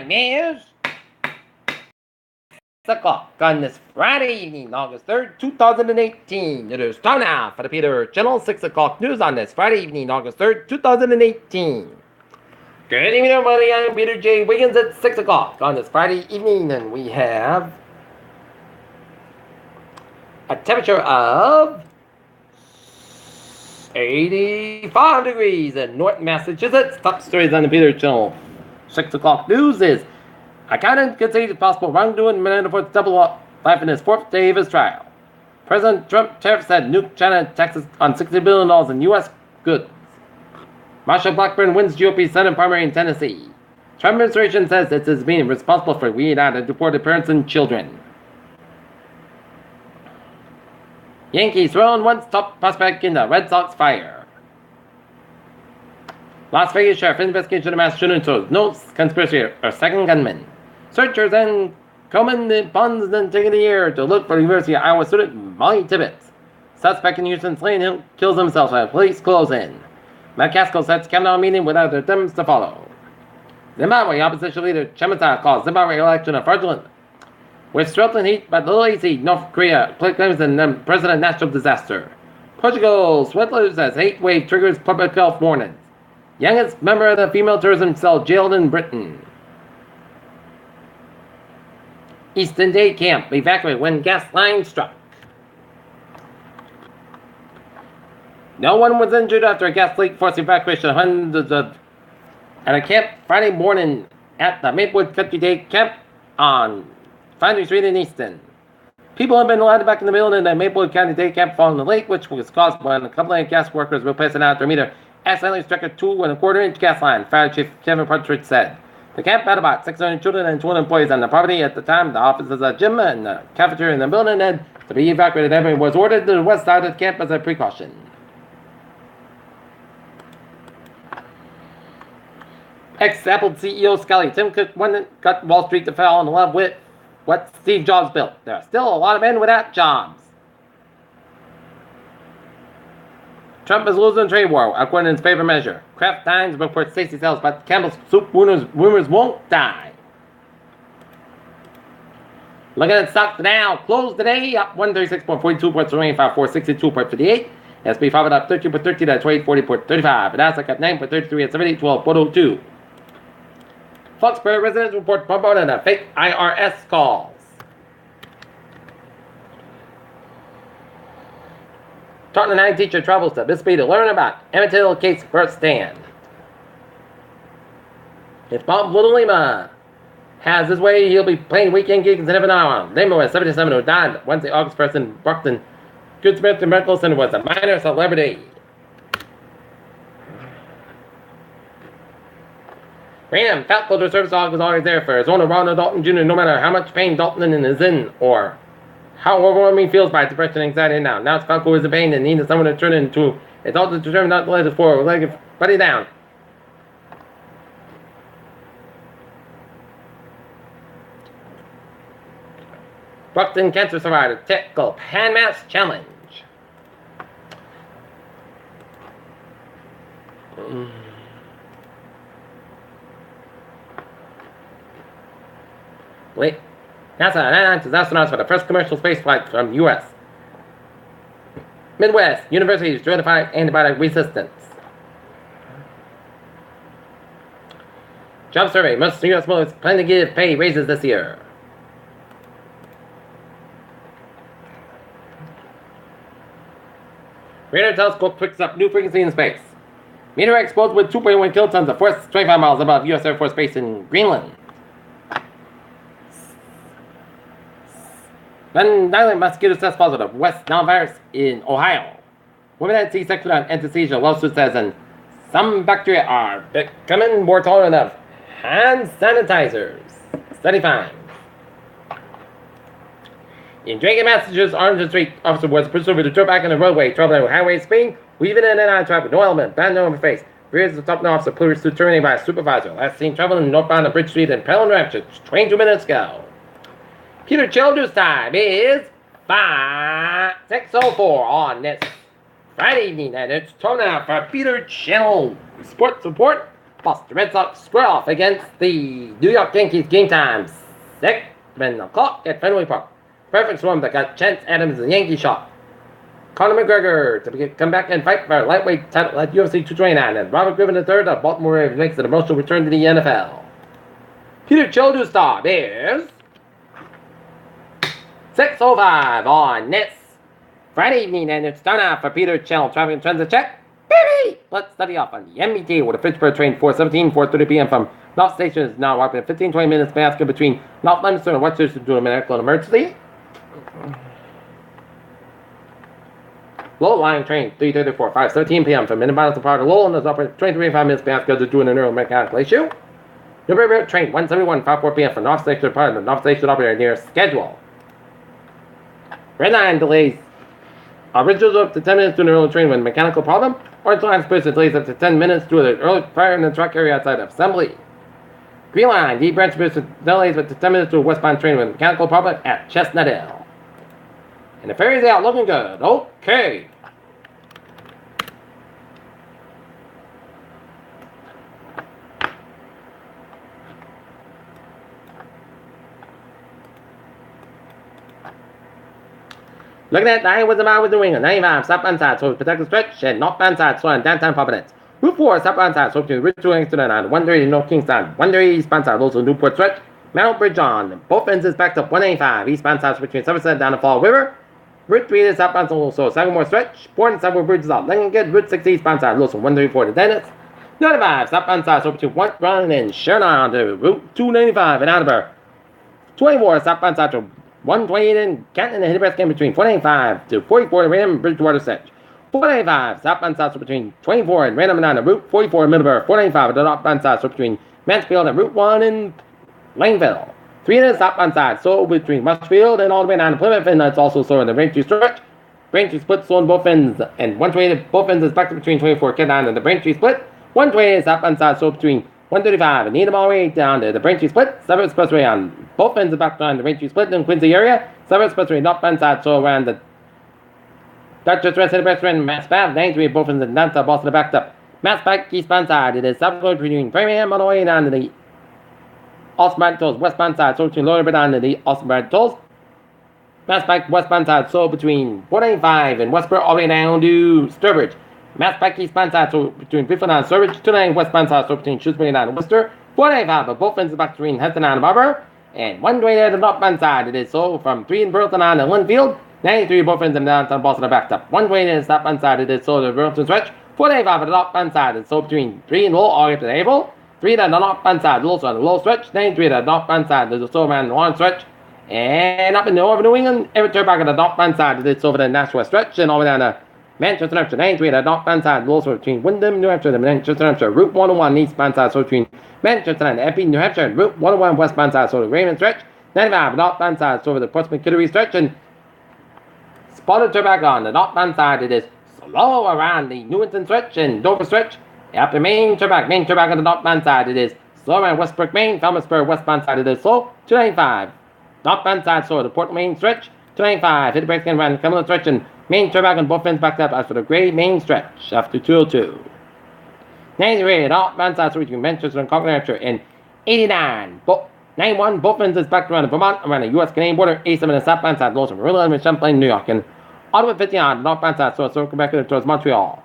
time is 6 o'clock on this Friday evening, August 3rd, 2018. It is time now for the Peter Channel 6 o'clock news on this Friday evening, August 3rd, 2018. Good evening, everybody. I'm Peter J. Wiggins at 6 o'clock on this Friday evening, and we have a temperature of 85 degrees in North Massachusetts. Top stories on the Peter Channel 6 o'clock news is accountant concedes possible wrongdoing Manafort double life in his fourth day of his trial. President Trump tariffs had nuked China and Texas on $60 billion in U.S. goods. Marsha Blackburn wins GOP Senate primary in Tennessee. Trump administration says it is being responsible for weeding out and deported parents and children. Yankees thrown once top prospect in the Red Sox fire. Las Vegas sheriff investigation of mass shooting shows no conspiracy or second gunman. Searchers and combing the ponds and taking the air to look for the University of Iowa student Molly Tibbetts. Suspect in Houston slain him kills himself as police close in. McCaskill sets Kavanaugh meeting without attempts to follow. Zimbabwe opposition leader Chemisa calls Zimbabwe election a fraudulent. With sweltering heat by the lazy North Korea claims the president natural disaster. Portugal swindlers as heat wave triggers public health warnings. Youngest member of the female tourism cell jailed in Britain. Eastern Day camp evacuated when gas line struck. No one was injured after a gas leak forced evacuation of hundreds of at a camp Friday morning at the Maplewood Country Day camp on Foundry Street in Easton. People have been allowed back in the building at Maplewood County Day Camp following the leak, which was caused when a couple of gas workers were passing out their meter accidentally struck a 2.25-inch gas line, Fire Chief Kevin Partridge said. The camp had about 600 children and 200 employees on the property at the time. The offices, a gym, and a cafeteria in the building had to be evacuated. Everyone was ordered to the west side of the camp as a precaution. Ex-Apple CEO Scully Tim Cook got Wall Street to fall in love with what Steve Jobs built. There are still a lot of men without jobs. Trump is losing trade war, according to his favorite measure. Kraft Times reports Stacey sells, but Campbell's soup rumors won't die. Looking at stocks now, closed today up 136.42 points, 462.58. S&P 500 up 13.13 at 2840.35. And Nasdaq up 9.33 at 7812.02. Foxborough residents report bump out on a fake IRS calls. Taunton 9 teacher travels to Mississippi to learn about Emmett Till case firsthand. If Bob Little Lima has his way, he'll be playing weekend gigs in Evan, Iowa. Lima was 77 who died Wednesday, August 1st in Brockton. Goodsmith Medical Center was a minor celebrity. Ram Falco Service Dog is always there for his owner, Ronald Dalton Jr., no matter how much pain Dalton is in or how overwhelming he feels by depression and anxiety now. Now Falco is in pain and needs someone to turn into a Dalton determined not to let his four-legged buddy down. Brockton cancer survivor tackle hand mask challenge. Wait. NASA announced astronauts for the first commercial space flight from U.S. Midwest universities to identify antibiotic resistance. Job survey. Most U.S. militaries plan to give pay raises this year. Radar telescope picks up new frequency in space. Meteor explodes with 2.1 kilotons of force 25 miles above U.S. Air Force Base in Greenland. Van Dylan mosquito test positive West Nile virus in Ohio. Women had C-section on anesthesia, lawsuit says, and some bacteria are becoming more tolerant of hand sanitizers. Study finds. In Dragon, Massachusetts, Orange Street officer was pursued with a drove back on the roadway, traveling with highway speed, weaving in and out of traffic, no element, bad no face. Rears the top officer, police to terminated by a supervisor. Last seen traveling northbound on Bridge Street in Pelham Rapture, 22 minutes ago. Peter Childers time is 6:04 on this Friday evening, and it's time now for Peter Channel Sports Report Boston Red Sox square off against the New York Yankees. Game time 7 o'clock at Fenway Park. Perfect storm that got Chance Adams the Yankee shot. Conor McGregor to come back and fight for a lightweight title at UFC 229. And Robert Griffin III of Baltimore Ravens makes an emotional return to the NFL. Peter Childress star Bears 6:05 on this Friday evening, and it's time now for Peter Channel Traffic and Transit Check. Baby! Let's study off on the MBT with a Fitchburg train 4:17, 4:30 p.m. from North Station is now walking at 15-20 minutes basket between North Leominster and Westchester due to a medical emergency. Lowell line train 3:34, 5:17 p.m. from Minnetonka to Park Lowell and is operating 23.5 minutes basket due to an neuromechanical issue. November train 171, 5:04 p.m. from North Station to Park, the North Station operator near schedule. Red line delays. Originals up to 10 minutes due to an early train with a mechanical problem. Orange line person delays up to 10 minutes due to the early fire in the truck area outside of assembly. Green line, D branch person delays up to 10 minutes due to a westbound train with a mechanical problem at Chestnut Hill. And the ferry's out looking good. Okay. Looking at 9 was about with the wing, 95 southbound side, so protect the stretch, and northbound side, so on downtown Providence. Route 4 southbound side, so between Route 2 and Exeter on 130 North Kingston, 130 eastbound side, also Newport stretch, Mount Bridge on, both ends is backed up 185 eastbound side, so between Somerset down to Fall River. Route 3 is southbound, so Sagamore stretch, Port and Sagamore Bridge is out, Lincoln, Route 6 eastbound side, also 134 to Dennis. 95 southbound side, so between White Run and Sheridan on to Route 295 in Attleboro. 24 southbound side, to 128 in Canton and Hillcrest came between 495 to 44 in Random Bridgewater Stretch. 495 southbound side, so between 24 and Random and on Route 44 in Middleborough. 495 at the northbound side, so between Mansfield and Route 1 in Plainville. 300 southbound side, so between Westfield and all the way down to Plymouth, and that's also so in the Braintree Stretch. Braintree Split, so on both ends, and 128 both ends is back to between 24 Canton and the Braintree Split. 128 southbound side, so between 135 and Needham all the way down to the Braintree Split. 7 Expressway on both ends of back down the Braintree Split in Quincy area. 7 Expressway northbound side, so around the Dr. Stress Restaurant, Mass Path, 93 both ends and down to Boston backed up. Mass Pike eastbound side, it is southbound between Framingham all the way down to the Austin Tolls westbound side, so between Lower Bit down to the Austin Tolls. Mass Pike westbound side, so between 495 and Westboro all the way down to Sturbridge. Mass Pike eastbound side, so between Biffle and Sturbridge. 29 westbound side, so between Shrewsbury and Worcester. 495, but both ends are back between Henson and Barber. And 120 at the northbound side, it is so from 3 in Burleson on to Linfield. 93 both ends and downtown Boston are backed up. 120 at the southbound side, it is so the Burleson stretch. 495 at the northbound side, it's so between 3 and Lowell all the way up to April. 3 at the northbound side, also on the Lowell stretch. 93 at the northbound side, there's so around the Lawrence stretch. And up in the over New England, every turn back at the northbound side, it's over the Nashua stretch, and all the way down to Manchester, New Hampshire. 93 at the northbound side, also between Wyndham, New Hampshire, and Manchester, New Hampshire. Route 101 eastbound side, so between Manchester and Epping, New Hampshire, and Route 101 westbound side, so the Raymond stretch. 95 northbound side, so over the Portsmouth Kittery stretch, and spotted turn back on the northbound side, it is slow around the Newington stretch and Dover stretch. After Main turn back on the northbound side, it is slow around Westbrook, Maine. Falmouthsburg westbound side, it is slow. 295 northbound side, so the Port Main stretch. 295 hit the brakes again around the Cumberland stretch, and Main turn back on both ends backed up as for the Gray Main stretch after 202. 93 northbound side, so between Manchester and Concord, New Hampshire, and 89 91 both ends is back around Vermont, around the U.S.-Canadian border. 87 on the southbound side, Lawson, Maryland, and Champlain, New York, and Ottawa 50 on the northbound side, so circle back towards Montreal.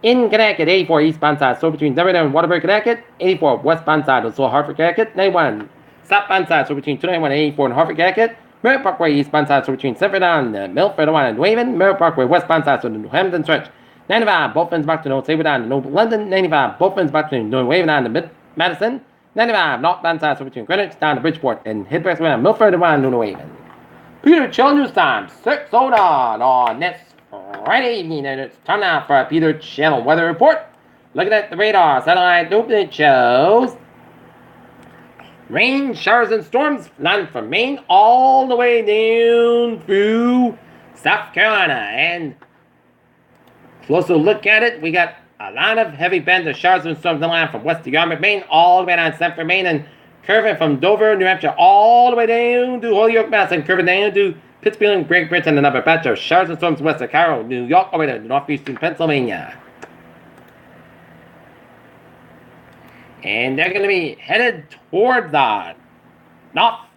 In Connecticut, 84 eastbound side, so between Denver and Waterbury, Connecticut. 84 westbound side, so Hartford, Connecticut. 91 southbound side, so between 291 and 84 in Hartford, Connecticut. Merritt Parkway eastbound side, so between Sanford and Milford, and New Haven. Merritt Parkway westbound side, so the New Hampton stretch. 95 both ends back to North Sabre down to New London. 95 both ends back to New Haven down to Madison. 95 northbound side, so between Greenwich down to Bridgeport, and Hillcrest around Milford and New Haven. Peter Chill News Time, 6 on this Friday evening, and it's time now for a Peter Channel weather report. Looking at the radar satellite open, it shows rain, showers, and storms land from Maine all the way down through South Carolina. And closer look at it, we got a lot of heavy bands of showers and storms that land from west to Yarmouth, Maine, all the way down to Sanford, Maine, and curving from Dover, New Hampshire, all the way down to Holyoke, Mass, and curving down to Pittsfield and Great Britain, another batch of showers and storms west of Carroll, New York, all the way to northeastern Pennsylvania. And they're going to be headed toward the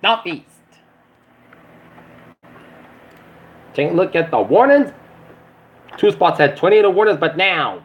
northeast. Take a look at the warnings. 2 spots had tornado warnings, but now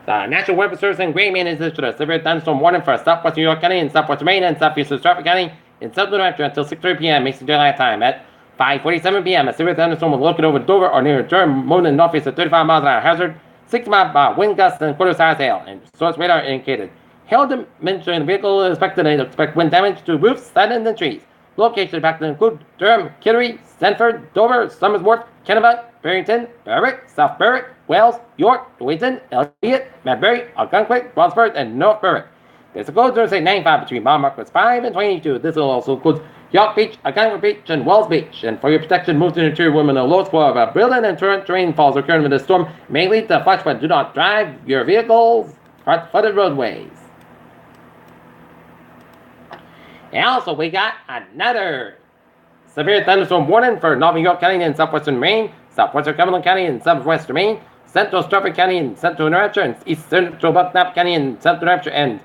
the National Weather Service and Gray Man is issued a severe thunderstorm warning for southwest New York County and southwest Maine and southeast Stratford County in southern New Hampshire until 6:30 p.m. Eastern Daylight Time. At 5:47 p.m., a severe thunderstorm will locate over Dover or near Durham, moving in northeast at 35 miles an hour. Hazard 6-mile wind gusts and quarter-size hail. And source radar indicated hail dimension in the vehicle is expected and expect wind damage to roofs, sidings, and trees. Locations expected to include Durham, Kittery, Sanford, Dover, Somersworth, Kennebuck, Barrington, Berwick, South Berwick, Wales, York, Newington, Elliott, Madbury, Algonquin, Wadsworth, and North Berwick. This includes Thursday 95 between mile markers 5 and 22. This will also include York Beach, Algonquin Beach, and Wells Beach. And for your protection, move to the interior women in the lowest floor of a building and terrain falls occurring with this storm may lead to flash flood. Do not drive your vehicles on flooded roadways. And also, we got another severe thunderstorm warning for Northern York County and southwestern Maine, southwestern Cumberland County and southwestern Maine, central Stratford County and central New Hampshire, and east central Bucknap County and central New Hampshire, and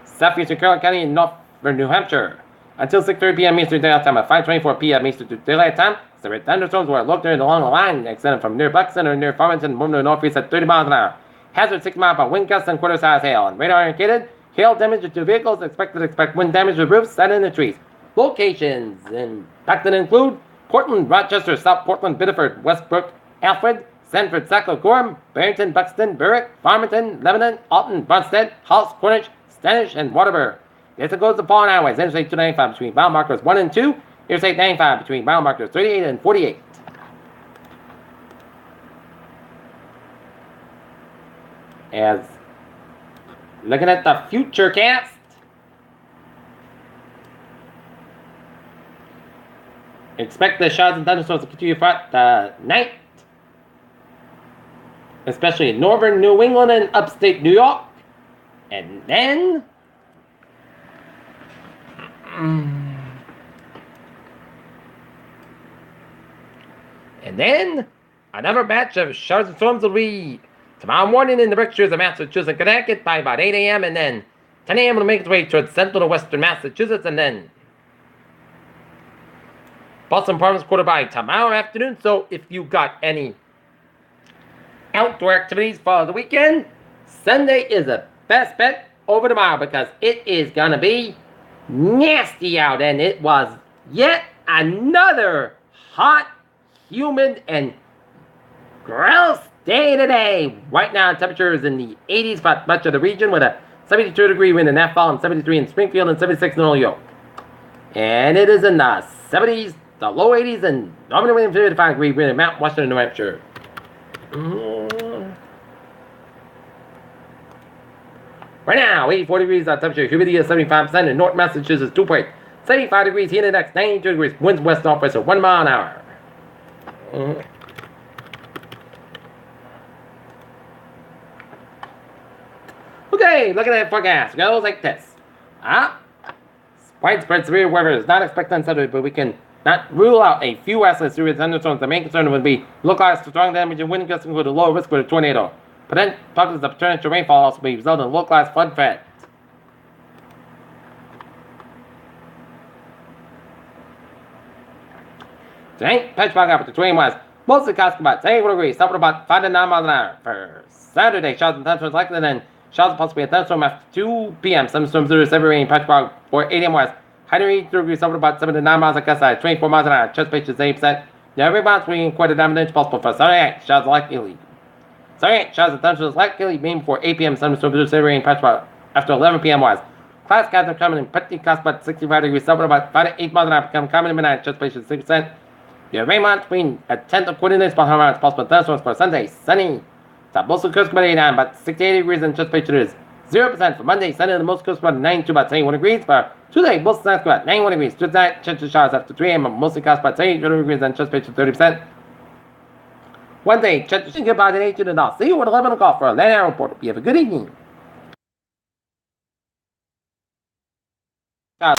southeastern Carroll County and northern New Hampshire. Until 6:30 p.m. Eastern Daylight Time at 5:24 p.m. Eastern Daylight Time, severe thunderstorms were located along the line extending from near Buck Center near Farmington, moving to the northeast at 30 miles an hour. Hazard 6 miles by wind gusts and quarter-size hail. And radar indicated hail damage to vehicles. Expect wind damage to roofs, siding, and trees. Locations impacted include Portland, Rochester, South Portland, Biddeford, Westbrook, Alfred, Sanford, Sackville, Gorham, Barrington, Buxton, Berwick, Farmington, Lebanon, Alton, Bunstead, Halls, Cornish, Stanish, and Waterbury. This includes the following highways: Interstate 295 between mile markers 1 and 2, Interstate 95 between mile markers 38 and 48. As looking at the future cast, expect the showers and thunderstorms to continue throughout the night, especially in northern New England and upstate New York. And then another batch of showers and storms will be tomorrow morning in the Berkshires of Massachusetts and Connecticut by about 8 a.m. and then 10 a.m. will make its way towards central to western Massachusetts, and then Boston Province quarter by tomorrow afternoon. So if you got any outdoor activities for the weekend, Sunday is the best bet over tomorrow because it is going to be nasty out, and it was yet another hot, humid, and gross day today. Right now, temperature is in the 80s for much of the region with a 72-degree wind in Nashville and 73 in Springfield and 76 in Holyoke. And it is in the 70s, the low 80s, and normally 55-degree wind in Mount Washington, New Hampshire. Right now, 84 degrees on temperature, humidity is 75%, in North Massachusetts, 2.75 75 degrees, heat index 92 degrees, winds west northwest at 1 mile an hour. Okay, looking at the forecast, it goes like this. Widespread severe weather is not expected on Saturday, but we can not rule out a few isolated serious thunderstorms. The main concern would be localized strong damage and wind gusts with a low risk with a tornado. But then pockets of torrential rainfall also may result in localized flood threat. Tonight, patch fog up to 20 miles. Mostly costing about 10 degrees, up to about 5 to 9 miles an hour. For Saturday, showers and thunderstorms likely, then showers possibly a thunderstorm after 2 p.m. Some storms due to severe rain, patch fog, or 8 a.m. west. High to 83 degrees, up to about 7 to 9 miles at gust side, 24 miles an hour. Chest pitch is 8%. Now, every bounce between quite a dominant inch possible for Saturday night. Showers likely. Saturday night, showers and thunderstorms likely being before 8 p.m. Some storms due to severe rain, patch fog after 11 p.m. west. Clouds skies are coming in pretty cost about 65 degrees, up to about 5 to 8 miles an hour. Become common in midnight. Chest pitch is 6%. The rain amount between a tenth of 20 inches per hour is possible thunderstorms for Sunday. Sunny. Top most of the coast about 89, but 68 degrees and anticipated is 0% for Monday. Sunday, the most coast about 92, about 71 degrees. For Tuesday, most of the about 91 degrees. Tuesday, chance of showers after 3 a.m. Mostly cost about 72 degrees and anticipated 30%. Wednesday, chance of about an 18 and off. See you at 11 o'clock for a land air report. You have a good evening.